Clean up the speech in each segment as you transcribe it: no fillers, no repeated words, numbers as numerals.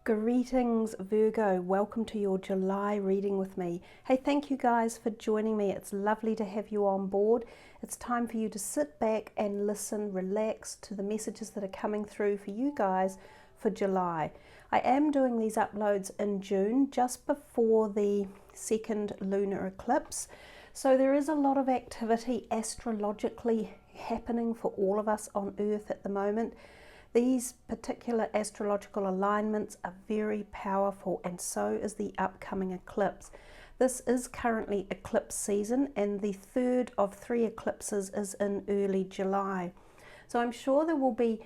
Greetings Virgo, welcome to your July reading with me. Hey, thank you guys for joining me. It's lovely to have you on board. It's time for you to sit back and listen, relax to the messages that are coming through for you guys for July. I am doing these uploads in June, just before the second lunar eclipse. So there is a lot of activity astrologically happening for all of us on Earth at the moment. These particular astrological alignments are very powerful, and so is the upcoming eclipse. This is currently eclipse season, and the third of 3 eclipses is in early July. So I'm sure there will be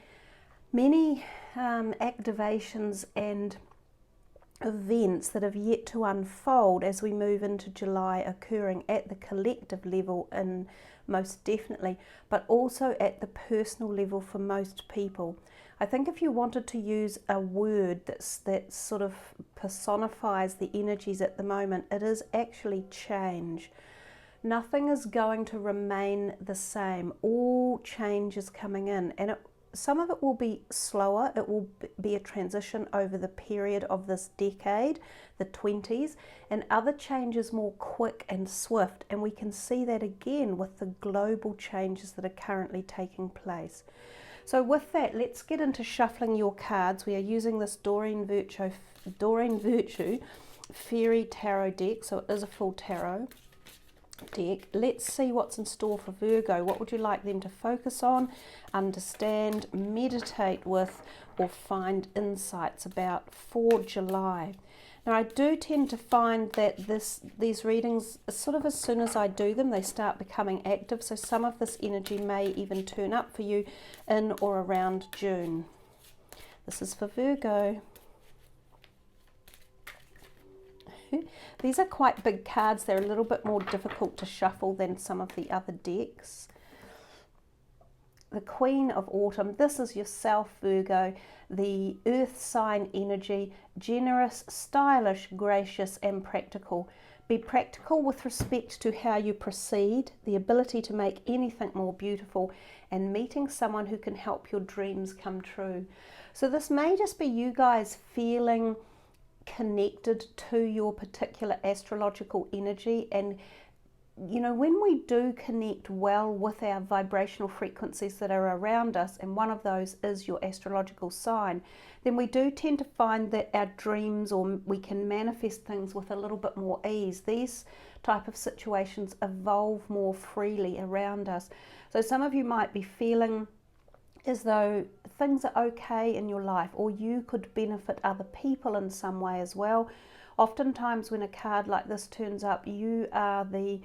many activations and events that have yet to unfold as we move into July, occurring at the collective level and most definitely, but also at the personal level for most people. I think if you wanted to use a word that sort of personifies the energies at the moment, it is actually change. Nothing is going to remain the same. All change is coming in, and some of it will be slower. It will be a transition over the period of this decade, the 20s, and other changes more quick and swift. And we can see that again with the global changes that are currently taking place. So with that, let's get into shuffling your cards. We are using this Doreen Virtue Fairy Tarot deck, so it is a full tarot deck. Let's see what's in store for Virgo. What would you like them to focus on, understand, meditate with, or find insights about for July? Now, I do tend to find that these readings, sort of as soon as I do them, they start becoming active. So some of this energy may even turn up for you in or around June. This is for Virgo. These are quite big cards. They're a little bit more difficult to shuffle than some of the other decks. The Queen of Autumn. This is yourself, Virgo, the earth sign energy, generous, stylish, gracious, and practical. Be practical with respect to how you proceed, the ability to make anything more beautiful, and meeting someone who can help your dreams come true. So this may just be you guys feeling connected to your particular astrological energy, and you know, when we do connect well with our vibrational frequencies that are around us, and one of those is your astrological sign, then we do tend to find that our dreams, or we can manifest things with a little bit more ease. These type of situations evolve more freely around us. So some of you might be feeling as though things are okay in your life, or you could benefit other people in some way as well. Oftentimes when a card like this turns up, you are the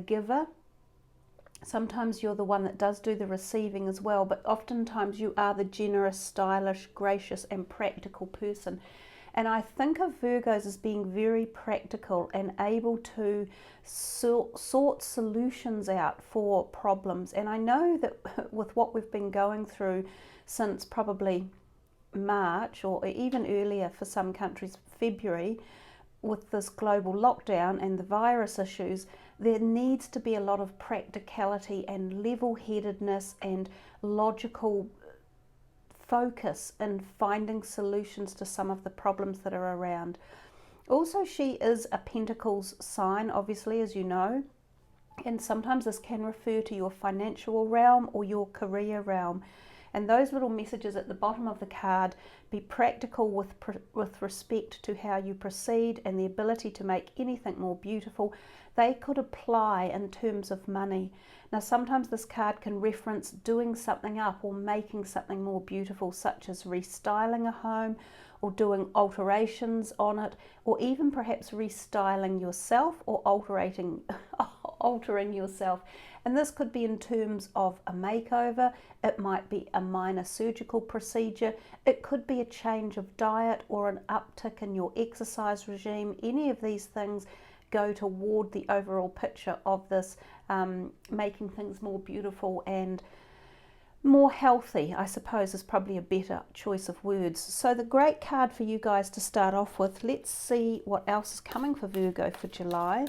giver. Sometimes you're the one that does do the receiving as well, but oftentimes you are the generous, stylish, gracious, and practical person. And I think of Virgos as being very practical and able to sort solutions out for problems. And I know that with what we've been going through since probably March, or even earlier for some countries, February, with this global lockdown and the virus issues, there needs to be a lot of practicality and level-headedness and logical focus in finding solutions to some of the problems that are around. Also, she is a Pentacles sign, obviously, as you know, and sometimes this can refer to your financial realm or your career realm. And those little messages at the bottom of the card: be practical with respect to how you proceed and the ability to make anything more beautiful. They could apply in terms of money. Now, sometimes this card can reference doing something up or making something more beautiful, such as restyling a home or doing alterations on it, or even perhaps restyling yourself or altering yourself. And this could be in terms of a makeover. It might be a minor surgical procedure. It could be a change of diet or an uptick in your exercise regime. Any of these things go toward the overall picture of this, making things more beautiful and more healthy, I suppose, is probably a better choice of words. So the great card for you guys to start off with. Let's see what else is coming for Virgo for July.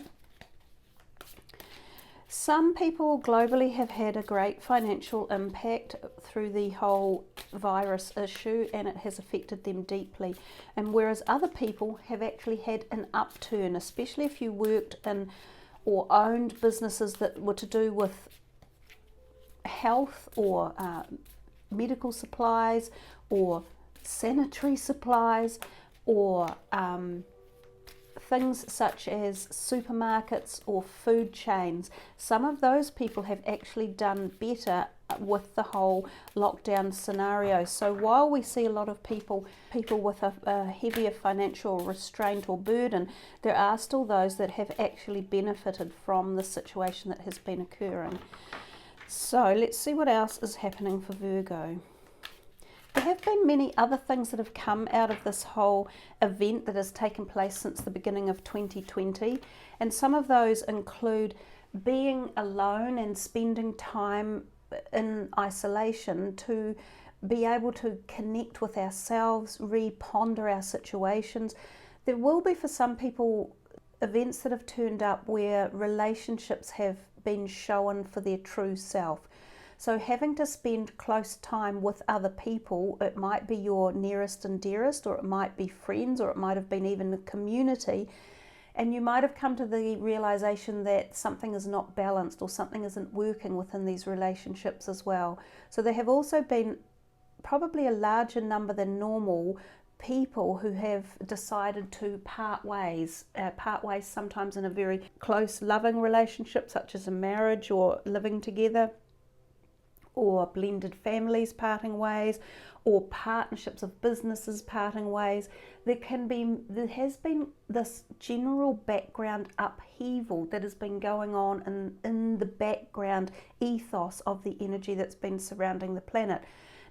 Some people globally have had a great financial impact through the whole virus issue and it has affected them deeply. And whereas other people have actually had an upturn, especially if you worked in or owned businesses that were to do with health or medical supplies or sanitary supplies or things such as supermarkets or food chains. Some of those people have actually done better with the whole lockdown scenario. So while we see a lot of people with a heavier financial restraint or burden, there are still those that have actually benefited from the situation that has been occurring. So let's see what else is happening for Virgo. There have been many other things that have come out of this whole event that has taken place since the beginning of 2020, and some of those include being alone and spending time in isolation to be able to connect with ourselves, re-ponder our situations. There will be, for some people, events that have turned up where relationships have been shown for their true self. So having to spend close time with other people, it might be your nearest and dearest, or it might be friends, or it might have been even a community, and you might have come to the realization that something is not balanced or something isn't working within these relationships as well. So there have also been probably a larger number than normal people who have decided to part ways sometimes in a very close loving relationship such as a marriage or living together, or blended families parting ways, or partnerships of businesses parting ways. There has been this general background upheaval that has been going on in the background ethos of the energy that's been surrounding the planet.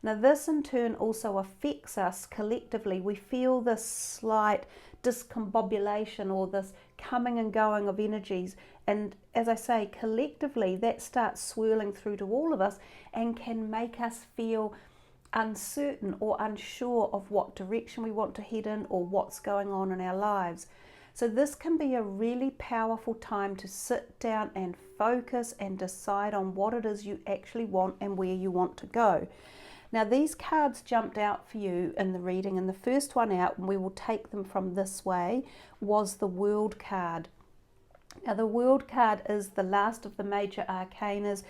Now this in turn also affects us collectively. We feel this slight discombobulation or this coming and going of energies, and as I say, collectively that starts swirling through to all of us and can make us feel uncertain or unsure of what direction we want to head in or what's going on in our lives. So this can be a really powerful time to sit down and focus and decide on what it is you actually want and where you want to go. Now these cards jumped out for you in the reading, and the first one out, and we will take them from this way, was the World card. Now the World card is the last of the major arcanas.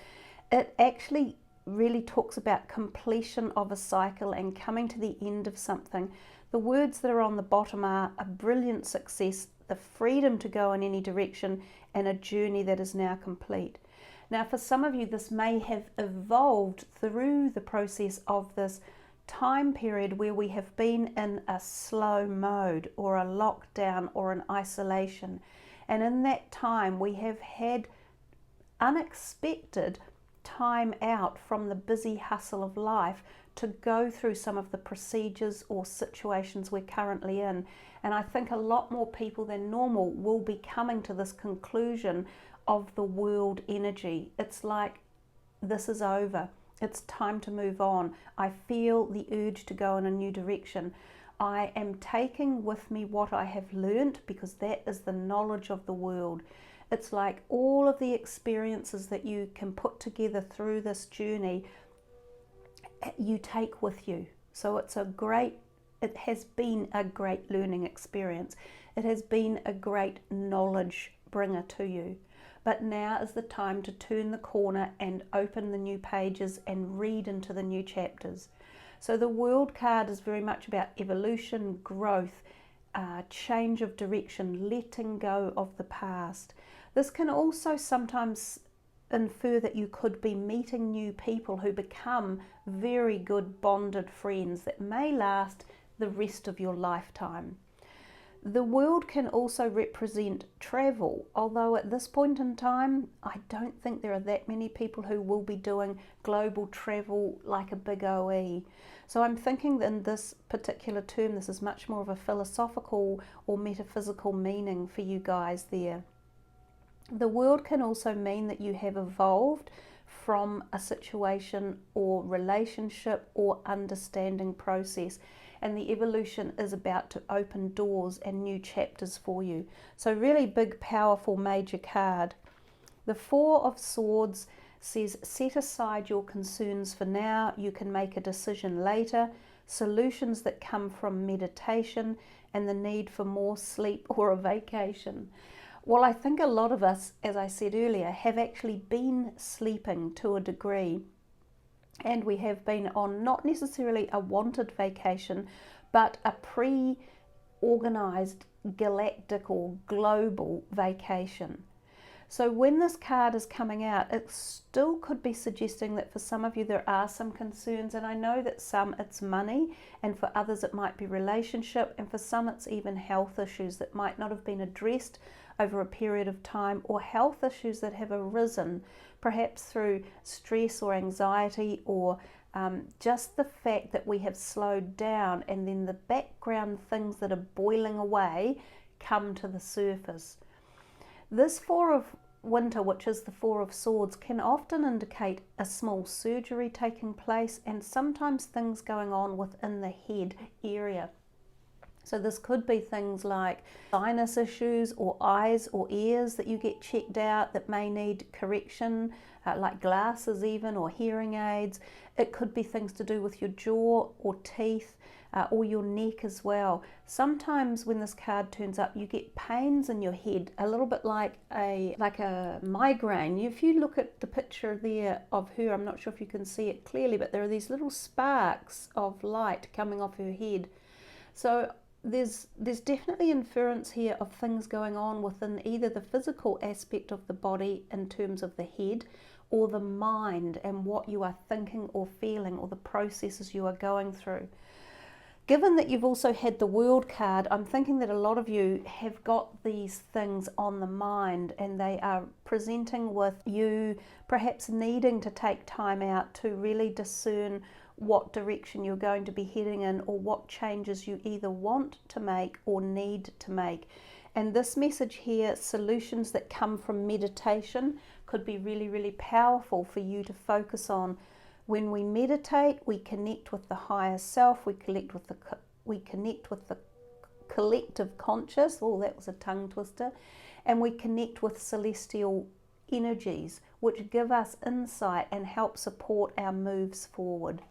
It actually really talks about completion of a cycle and coming to the end of something. The words that are on the bottom are a brilliant success, the freedom to go in any direction, and a journey that is now complete. Now for some of you, this may have evolved through the process of this time period where we have been in a slow mode or a lockdown or an isolation. And in that time we have had unexpected time out from the busy hustle of life to go through some of the procedures or situations we're currently in. And I think a lot more people than normal will be coming to this conclusion of the world energy. It's like, this is over. It's time to move on. I feel the urge to go in a new direction. I am taking with me what I have learned, because that is the knowledge of the world. It's like all of the experiences that you can put together through this journey, you take with you. So it has been a great learning experience. It has been a great knowledge bringer to you. But now is the time to turn the corner and open the new pages and read into the new chapters. So the World card is very much about evolution, growth, change of direction, letting go of the past. This can also sometimes infer that you could be meeting new people who become very good bonded friends that may last the rest of your lifetime. The World can also represent travel, although at this point in time, I don't think there are that many people who will be doing global travel like a big OE. So I'm thinking that in this particular term, this is much more of a philosophical or metaphysical meaning for you guys there. The World can also mean that you have evolved from a situation or relationship or understanding process, and the evolution is about to open doors and new chapters for you. So really big, powerful, major card. The Four of Swords says set aside your concerns for now, you can make a decision later, solutions that come from meditation and the need for more sleep or a vacation. Well, I think a lot of us, as I said earlier, have actually been sleeping to a degree, and we have been on not necessarily a wanted vacation, but a pre-organized galactic or global vacation. So when this card is coming out, it still could be suggesting that for some of you there are some concerns, and I know that some it's money, and for others it might be relationship, and for some it's even health issues that might not have been addressed over a period of time, or health issues that have arisen perhaps through stress or anxiety, or just the fact that we have slowed down, and then the background things that are boiling away come to the surface. This Four of Winter, which is the Four of Swords, can often indicate a small surgery taking place and sometimes things going on within the head area. So this could be things like sinus issues or eyes or ears that you get checked out that may need correction, like glasses even, or hearing aids. It could be things to do with your jaw or teeth, or your neck as well. Sometimes when this card turns up, you get pains in your head, a little bit like a migraine. If you look at the picture there of her, I'm not sure if you can see it clearly, but there are these little sparks of light coming off her head. So there's definitely inference here of things going on within either the physical aspect of the body in terms of the head, or the mind and what you are thinking or feeling, or the processes you are going through. Given that you've also had the World card, I'm thinking that a lot of you have got these things on the mind, and they are presenting with you perhaps needing to take time out to really discern what direction you're going to be heading in, or what changes you either want to make or need to make. And this message here, solutions that come from meditation, could be really, really powerful for you to focus on. When we meditate, we connect with the higher self, we connect with the collective conscious, oh, that was a tongue twister, and we connect with celestial energies, which give us insight and help support our moves forward.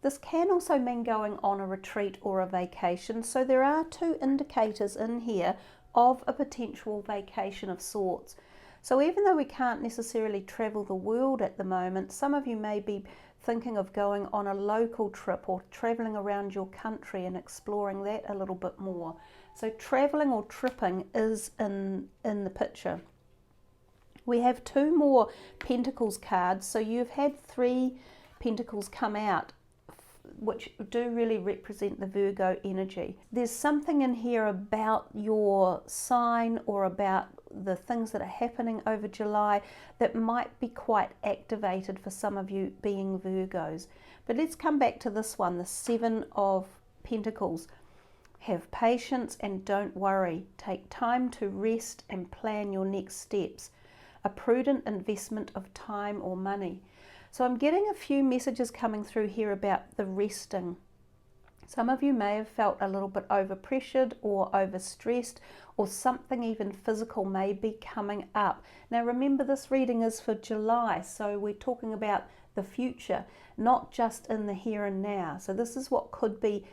This can also mean going on a retreat or a vacation, so there are two indicators in here of a potential vacation of sorts. So even though we can't necessarily travel the world at the moment, some of you may be thinking of going on a local trip or traveling around your country and exploring that a little bit more. So traveling or tripping is in the picture. We have two more Pentacles cards, so you've had 3 Pentacles come out, which do really represent the Virgo energy. There's something in here about your sign, or about the things that are happening over July, that might be quite activated for some of you being Virgos. But let's come back to this one, the 7 of Pentacles. Have patience and don't worry. Take time to rest and plan your next steps. A prudent investment of time or money. So I'm getting a few messages coming through here about the resting. Some of you may have felt a little bit overpressured or overstressed, or something even physical may be coming up. Now remember, this reading is for July, so we're talking about the future, not just in the here and now. So this is what could be,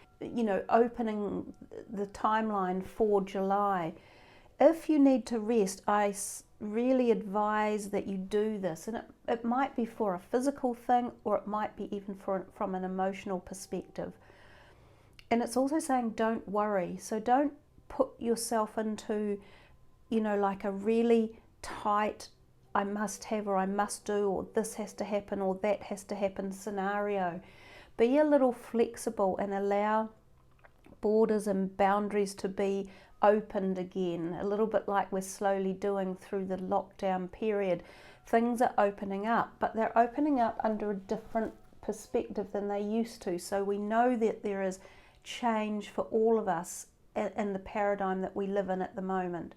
opening the timeline for July. If you need to rest, I really advise that you do this, and it might be for a physical thing, or it might be even from an emotional perspective. And it's also saying don't worry. So don't put yourself into, like a really tight, I must have, or I must do, or this has to happen, or that has to happen scenario. Be a little flexible and allow borders and boundaries to be opened again, a little bit like we're slowly doing through the lockdown period. Things are opening up, but they're opening up under a different perspective than they used to. So we know that there is change for all of us in the paradigm that we live in at the moment.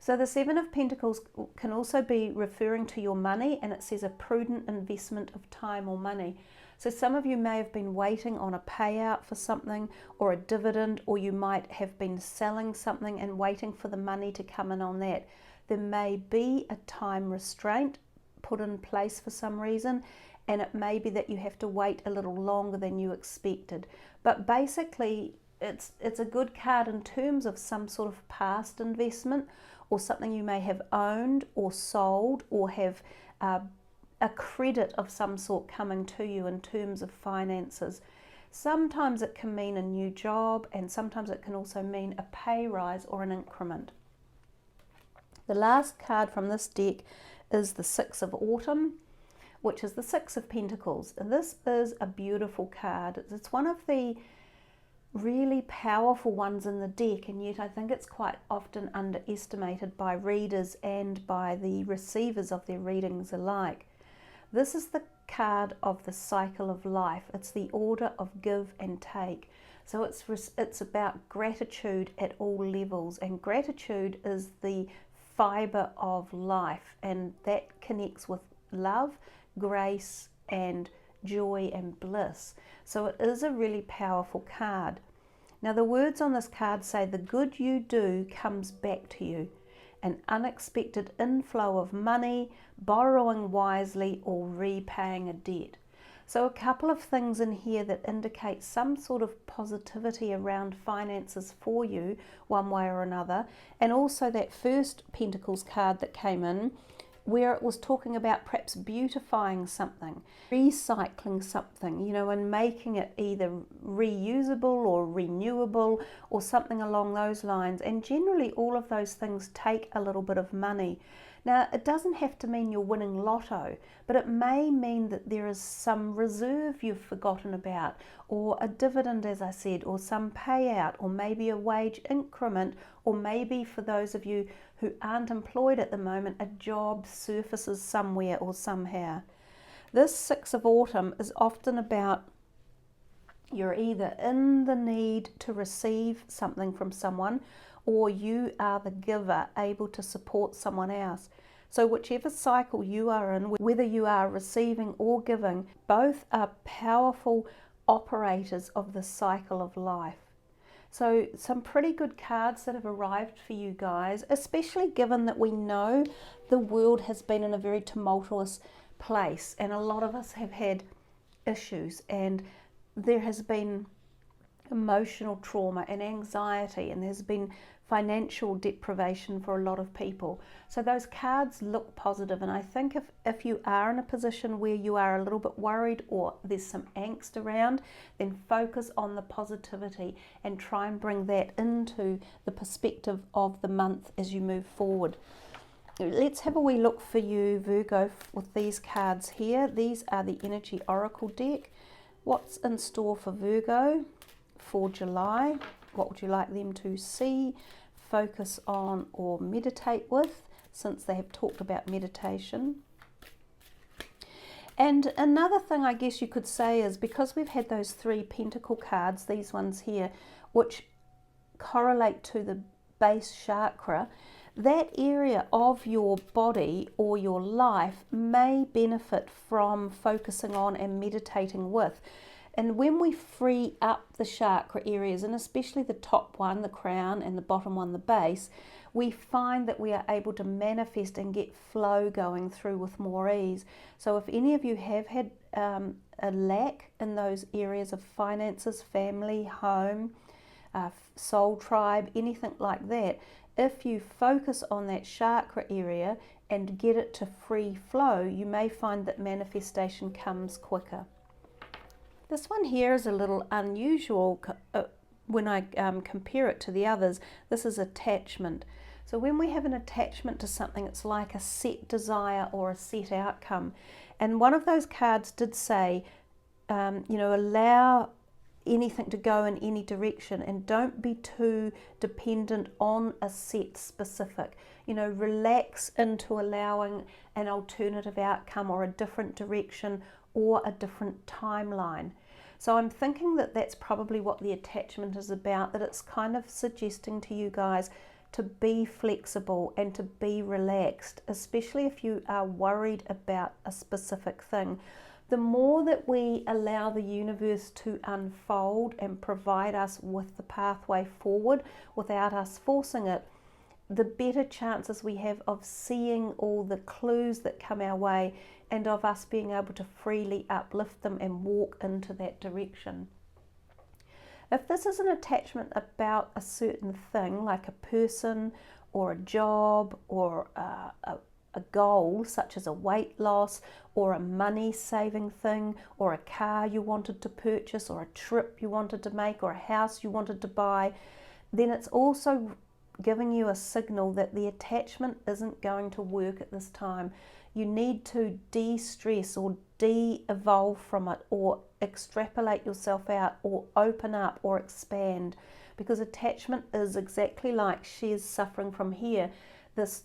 So the 7 of Pentacles can also be referring to your money, and it says a prudent investment of time or money. So some of you may have been waiting on a payout for something, or a dividend, or you might have been selling something and waiting for the money to come in on that. There may be a time restraint, put in place for some reason, and it may be that you have to wait a little longer than you expected. But basically, it's a good card in terms of some sort of past investment or something you may have owned or sold, or have a credit of some sort coming to you in terms of finances. Sometimes it can mean a new job, and sometimes it can also mean a pay rise or an increment. The last card from this deck is the Six of Autumn, which is the Six of Pentacles. And this is a beautiful card. It's one of the really powerful ones in the deck, and yet I think it's quite often underestimated by readers and by the receivers of their readings alike. This is the card of the cycle of life. It's the order of give and take. So it's about gratitude at all levels, and gratitude is the fibre of life, and that connects with love, grace and joy and bliss. So it is a really powerful card. Now the words on this card say, the good you do comes back to you. An unexpected inflow of money, borrowing wisely, or repaying a debt. So a couple of things in here that indicate some sort of positivity around finances for you, one way or another. And also that first Pentacles card that came in, where it was talking about perhaps beautifying something, recycling something, you know, and making it either reusable or renewable or something along those lines. And generally all of those things take a little bit of money. Now, it doesn't have to mean you're winning lotto, but it may mean that there is some reserve you've forgotten about, or a dividend, as I said, or some payout, or maybe a wage increment, or maybe for those of you who aren't employed at the moment, a job surfaces somewhere or somehow. This Six of Autumn is often about you're either in the need to receive something from someone, or you are the giver, able to support someone else. So whichever cycle you are in, whether you are receiving or giving, both are powerful operators of the cycle of life. So some pretty good cards that have arrived for you guys, especially given that we know the world has been in a very tumultuous place, and a lot of us have had issues, and there has been emotional trauma and anxiety, and there's been financial deprivation for a lot of people. So those cards look positive, and I think if you are in a position where you are a little bit worried or there's some angst around, then focus on the positivity and try and bring that into the perspective of the month as you move forward. Let's have a wee look for you, Virgo, with these cards here. These are the Energy Oracle deck. What's in store for Virgo for July? What would you like them to see, focus on, or meditate with, since they have talked about meditation? And another thing I guess you could say is, because we've had those three Pentacle cards, these ones here, which correlate to the base chakra, that area of your body or your life may benefit from focusing on and meditating with. And when we free up the chakra areas, and especially the top one, the crown, and the bottom one, the base, we find that we are able to manifest and get flow going through with more ease. So if any of you have had a lack in those areas of finances, family, home, soul tribe, anything like that, if you focus on that chakra area and get it to free flow, you may find that manifestation comes quicker. This one here is a little unusual when I compare it to the others. This is attachment. So when we have an attachment to something, it's like a set desire or a set outcome. And one of those cards did say, you know, allow anything to go in any direction, and don't be too dependent on a set specific. You know, relax into allowing an alternative outcome or a different direction or a different timeline. So I'm thinking that that's probably what the attachment is about, that it's kind of suggesting to you guys to be flexible and to be relaxed, especially if you are worried about a specific thing. The more that we allow the universe to unfold and provide us with the pathway forward without us forcing it, the better chances we have of seeing all the clues that come our way and of us being able to freely uplift them and walk into that direction. If this is an attachment about a certain thing, like a person or a job or a goal, such as a weight loss or a money saving thing or a car you wanted to purchase or a trip you wanted to make or a house you wanted to buy, then it's also giving you a signal that the attachment isn't going to work at this time. You need to de-stress or de-evolve from it, or extrapolate yourself out, or open up or expand, because attachment is exactly like she's suffering from here. This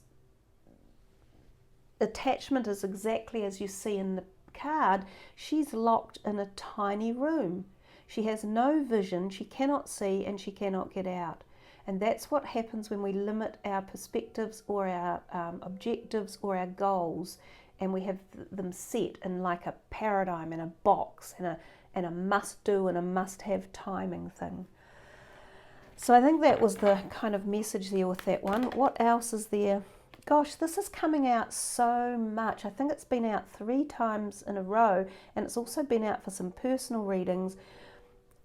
attachment is exactly as you see in the card. She's locked in a tiny room. She has no vision, she cannot see, and she cannot get out. And that's what happens when we limit our perspectives or our objectives or our goals, and we have them set in like a paradigm, in a box, and a must-do and a must-have timing thing. So I think that was the kind of message there with that one. What else is there? Gosh, this is coming out so much. I think it's been out 3 times in a row, and it's also been out for some personal readings.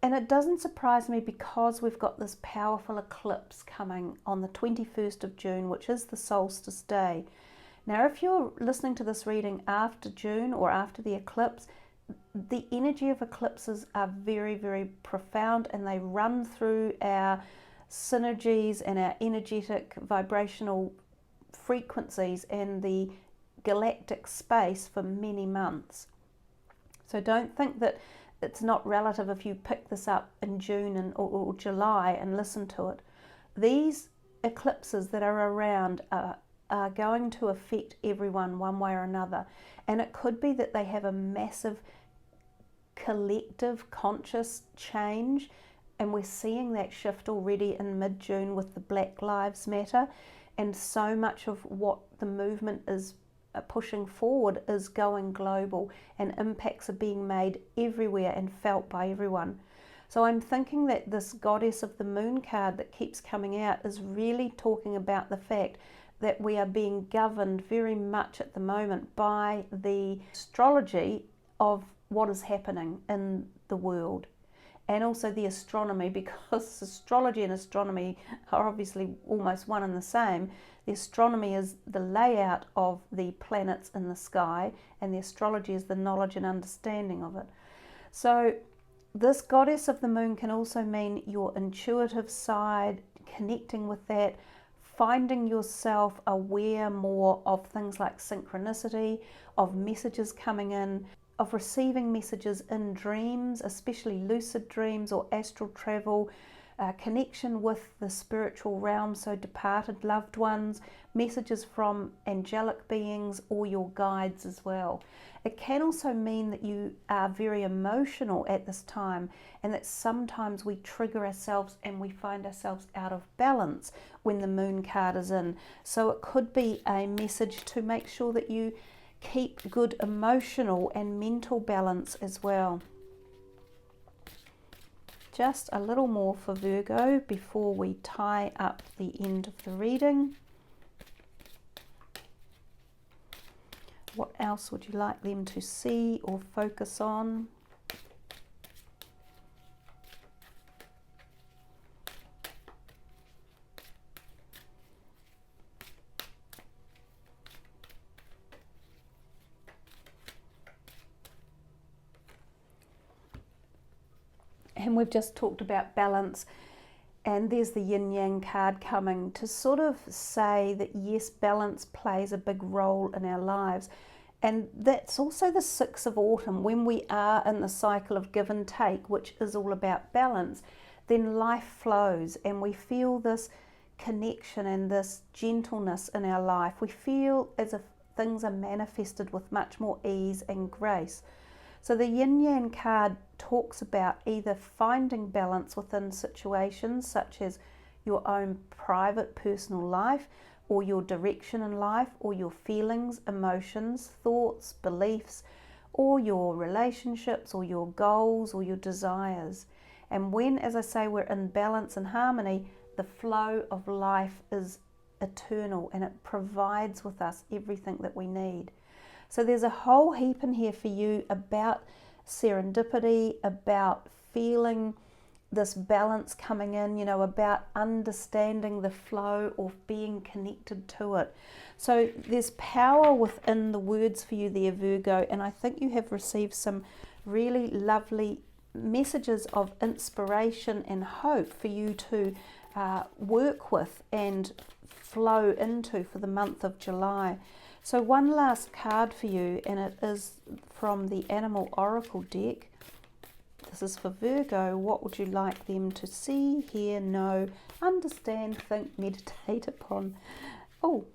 And it doesn't surprise me, because we've got this powerful eclipse coming on the 21st of June, which is the solstice day. Now, if you're listening to this reading after June or after the eclipse, the energy of eclipses are very, very profound, and they run through our synergies and our energetic vibrational frequencies and the galactic space for many months. So don't think that it's not relative if you pick this up in June or July and listen to it. These eclipses that are around are going to affect everyone one way or another. And it could be that they have a massive collective conscious change. And we're seeing that shift already in mid-June with the Black Lives Matter. And so much of what the movement is pushing forward is going global, and impacts are being made everywhere and felt by everyone. So I'm thinking that this Goddess of the Moon card that keeps coming out is really talking about the fact that we are being governed very much at the moment by the astrology of what is happening in the world, and also the astronomy, because astrology and astronomy are obviously almost one and the same. The astronomy is the layout of the planets in the sky, and the astrology is the knowledge and understanding of it. So this Goddess of the Moon can also mean your intuitive side, connecting with that, finding yourself aware more of things like synchronicity, of messages coming in, of receiving messages in dreams, especially lucid dreams or astral travel, connection with the spiritual realm, so departed loved ones, messages from angelic beings or your guides as well. It can also mean that you are very emotional at this time, and that sometimes we trigger ourselves and we find ourselves out of balance when the Moon card is in. So it could be a message to make sure that you keep good emotional and mental balance as well. Just a little more for Virgo before we tie up the end of the reading. What else would you like them to see or focus on? And we've just talked about balance, and there's the yin yang card coming to sort of say that yes, balance plays a big role in our lives. And that's also the 6th of autumn, when we are in the cycle of give and take, which is all about balance. Then life flows, and we feel this connection and this gentleness in our life. We feel as if things are manifested with much more ease and grace. So the yin yang card talks about either finding balance within situations such as your own private personal life, or your direction in life, or your feelings, emotions, thoughts, beliefs, or your relationships, or your goals, or your desires. And when, as I say, we're in balance and harmony, the flow of life is eternal, and it provides with us everything that we need. So there's a whole heap in here for you about serendipity, about feeling this balance coming in, you know, about understanding the flow or being connected to it. So there's power within the words for you there, Virgo, and I think you have received some really lovely messages of inspiration and hope for you to work with and flow into for the month of July. So one last card for you, and it is from the Animal Oracle deck. This is for Virgo. What would you like them to see, hear, know, understand, think, meditate upon? Oh,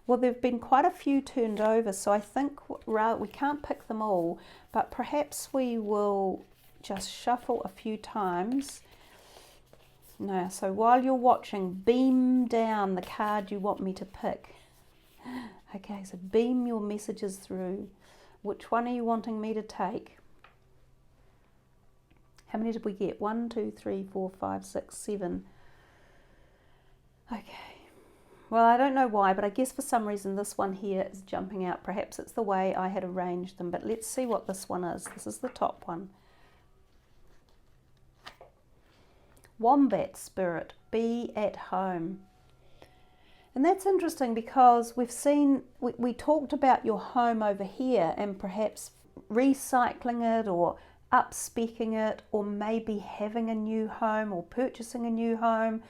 well, there have been quite a few turned over, so I think we can't pick them all, but perhaps we will just shuffle a few times. Now, so while you're watching, beam down the card you want me to pick. Okay, so beam your messages through. Which one are you wanting me to take? How many did we get? 1, 2, 3, 4, 5, 6, 7. Okay. Well, I don't know why, but I guess for some reason this one here is jumping out. Perhaps it's the way I had arranged them, but let's see what this one is. This is the top one. Wombat spirit, be at home. And that's interesting because we've seen, we talked about your home over here and perhaps recycling it or up-speccing it, or maybe having a new home or purchasing a new home,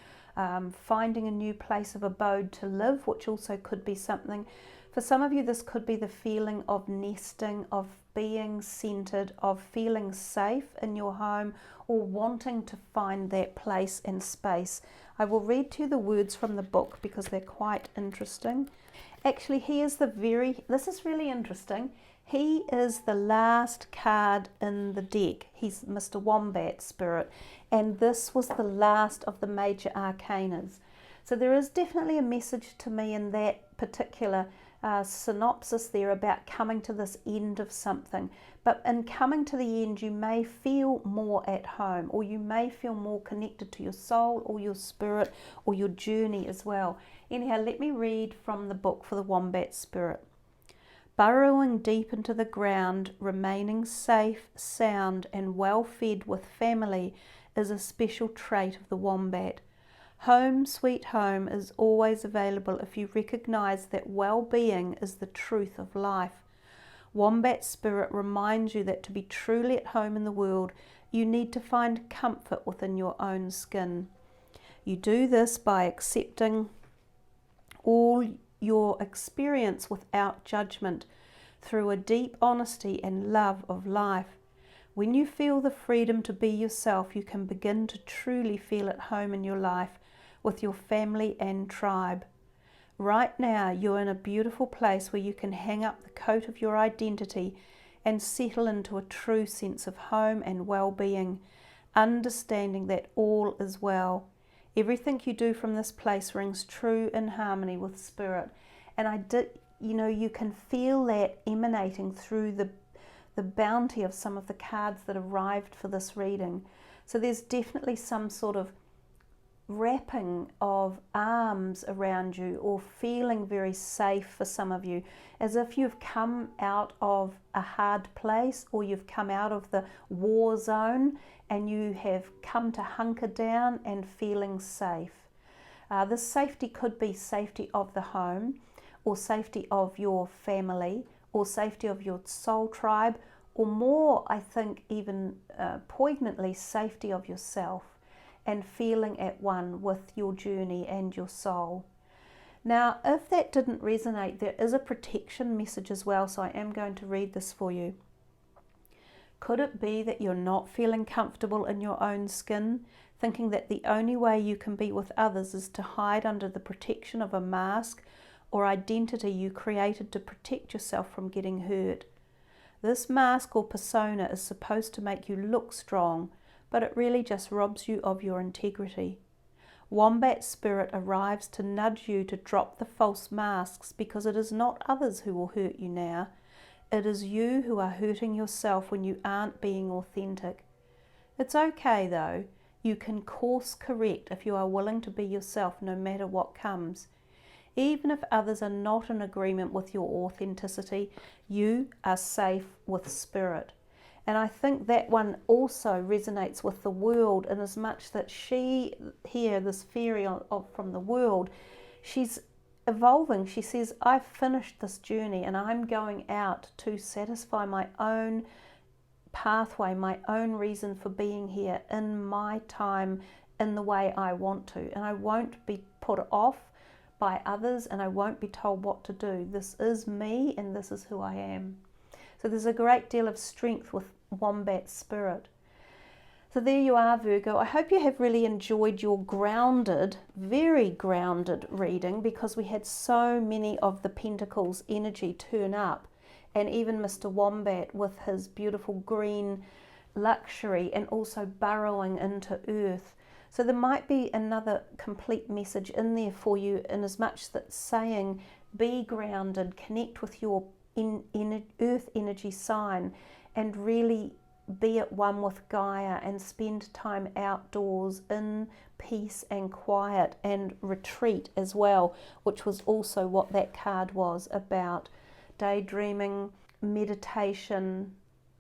finding a new place of abode to live, which also could be something. For some of you, this could be the feeling of nesting, of being centered, of feeling safe in your home, or wanting to find that place and space. I will read to you the words from the book because they're quite interesting. Actually, this is really interesting. He is the last card in the deck. He's Mr. Wombat Spirit, and this was the last of the major arcanas. So there is definitely a message to me in that particular synopsis there about coming to this end of something. But in coming to the end, you may feel more at home, or you may feel more connected to your soul or your spirit or your journey as well. Anyhow, let me read from the book for the Wombat Spirit. Burrowing deep into the ground, remaining safe, sound and well fed with family is a special trait of the wombat. Home sweet home is always available if you recognize that well-being is the truth of life. Wombat spirit reminds you that to be truly at home in the world, you need to find comfort within your own skin. You do this by accepting all your experience without judgment, through a deep honesty and love of life. When you feel the freedom to be yourself, you can begin to truly feel at home in your life with your family and tribe. Right now, you're in a beautiful place where you can hang up the coat of your identity and settle into a true sense of home and well-being, understanding that all is well. Everything you do from this place rings true in harmony with spirit. And you can feel that emanating through the bounty of some of the cards that arrived for this reading. So there's definitely some sort of wrapping of arms around you, or feeling very safe for some of you, as if you've come out of a hard place, or you've come out of the war zone and you have come to hunker down and feeling safe. This safety could be safety of the home, or safety of your family, or safety of your soul tribe, or more, I think, even poignantly, safety of yourself, and feeling at one with your journey and your soul. Now, if that didn't resonate, there is a protection message as well, so I am going to read this for you. Could it be that you're not feeling comfortable in your own skin, thinking that the only way you can be with others is to hide under the protection of a mask or identity you created to protect yourself from getting hurt? This mask or persona is supposed to make you look strong, but it really just robs you of your integrity. Wombat spirit arrives to nudge you to drop the false masks, because it is not others who will hurt you now. It is you who are hurting yourself when you aren't being authentic. It's okay though. You can course correct if you are willing to be yourself no matter what comes. Even if others are not in agreement with your authenticity, you are safe with Spirit. And I think that one also resonates with the world, in as much that she here, this fairy from the world, she's evolving. She says, I've finished this journey and I'm going out to satisfy my own pathway, my own reason for being here in my time, in the way I want to. And I won't be put off by others, and I won't be told what to do. This is me and this is who I am. So there's a great deal of strength with Wombat Spirit. So there you are, Virgo. I hope you have really enjoyed your grounded, very grounded reading, because we had so many of the Pentacles energy turn up, and even Mr. Wombat with his beautiful green luxury and also burrowing into earth. So there might be another complete message in there for you, in as much that saying, be grounded, connect with your earth energy sign, and really be at one with Gaia, and spend time outdoors in peace and quiet and retreat as well, which was also what that card was about. Daydreaming, meditation,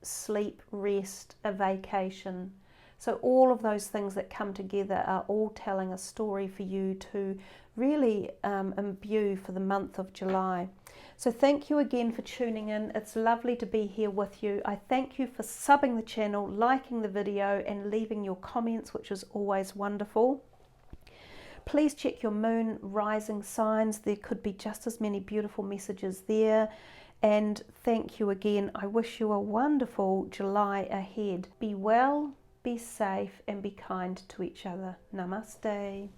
sleep, rest, a vacation. So all of those things that come together are all telling a story for you to really imbue for the month of July. So thank you again for tuning in. It's lovely to be here with you. I thank you for subbing the channel, liking the video, and leaving your comments, which is always wonderful. Please check your moon rising signs. There could be just as many beautiful messages there. And thank you again. I wish you a wonderful July ahead. Be well, be safe, and be kind to each other. Namaste.